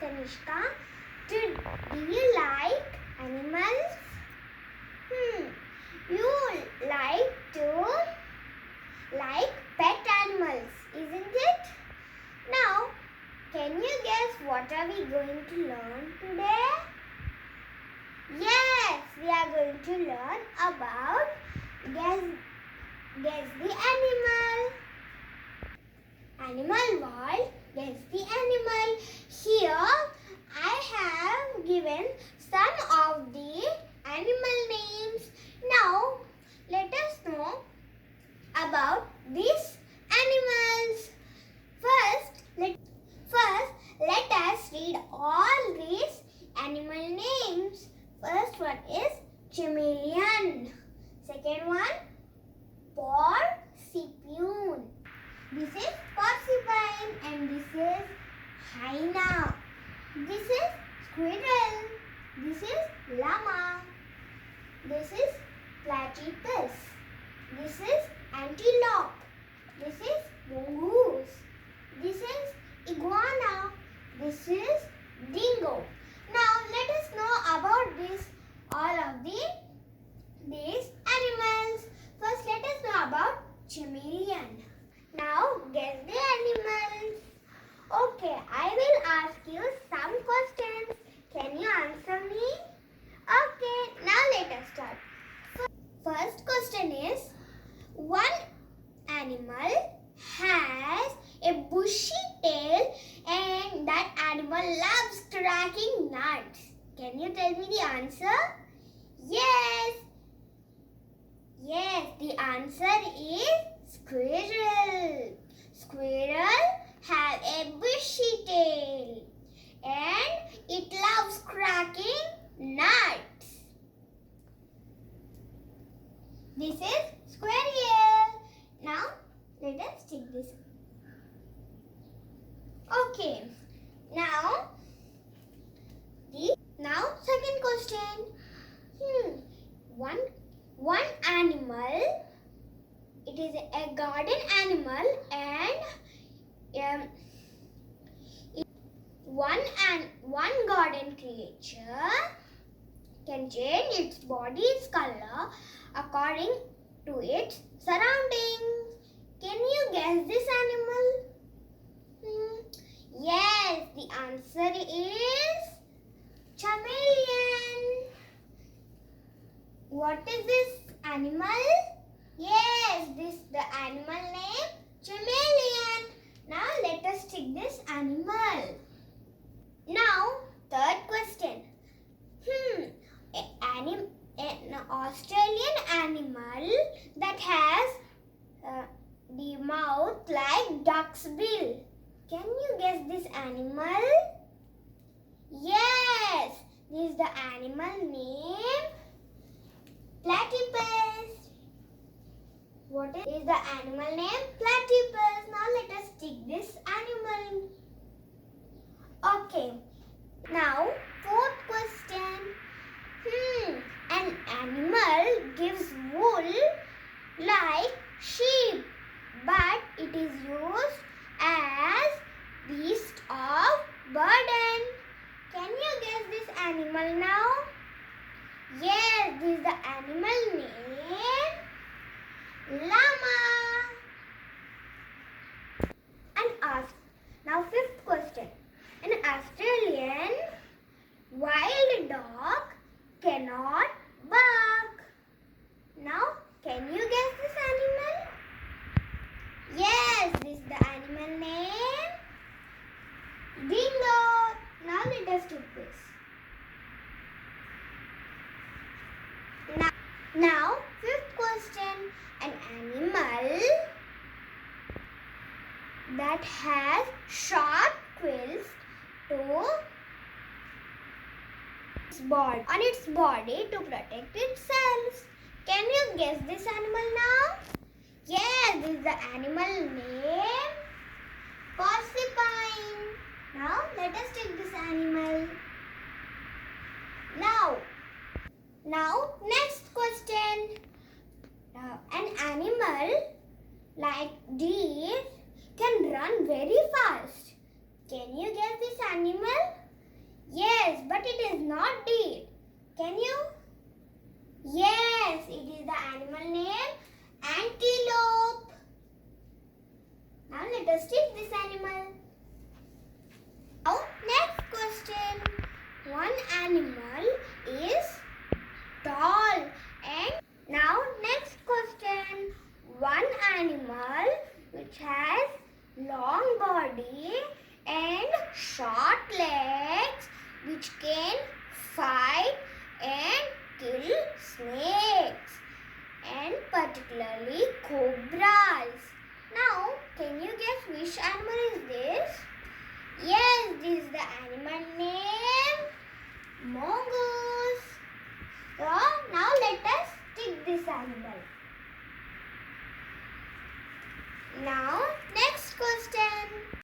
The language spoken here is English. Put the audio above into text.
Tanishka. Do you like animals? You like pet animals, isn't it? Now, can you guess what are we going to learn today? Yes, we are going to learn about guess the animal. Animal world, guess the animal. Here I have given some of the animal names. Now let us know about these animals. First, let us read all these animal names. First one is chameleon. Second one, porcupine. This is porcupine and this is hyena. This is squirrel. This is llama. This is platypus. This is antelope. This is mongoose. This is iguana. This is dingo. Now let us know about all of these animals. First let us know about chameleon. Now guess the animals. Okay, I will ask you some questions. Can you answer me? Okay, now let us start. First question is, one animal has a bushy tail and that animal loves cracking nuts. Can you tell me the answer? Yes. Yes, the answer is squirrel. Squirrel have a bushy tail and it loves cracking nuts. This is squirrel. Now let us take this. Okay. Now second question. One animal. It is a garden animal and one garden creature can change its body's color according to its surroundings. Can you guess this animal? Yes, the answer is chameleon. What is this animal? Yes, the animal name chameleon. Now let us take this animal. Now third question. An Australian animal that has the mouth like duck's bill. Can you guess this animal? Yes, this is the animal name platypus. What is the animal name? Platypus. Now let us take this animal. Okay. Now fourth question. An animal gives wool like sheep, but it is used as beast of burden. Can you guess this animal now? Yes, this is the animal name llama. Now fifth question. An Australian wild dog cannot bark. Now can you guess this animal? Yes, this is the animal name dingo. Now let us do this. Now fifth question. An animal that has sharp quills on its body to protect itself. Can you guess this animal now? Yes, this is the animal name porcupine. Now let us take this animal. Now next question. An animal like deer can run very fast. Can you guess this animal? Yes, but it is not deer. Can you? Yes, it is the animal name antelope. Now let us teach this animal. Now next question. One animal is tall and now next question. One animal which has long body and short legs which can fight and kill snakes and particularly cobras. Now, can you guess which animal is this?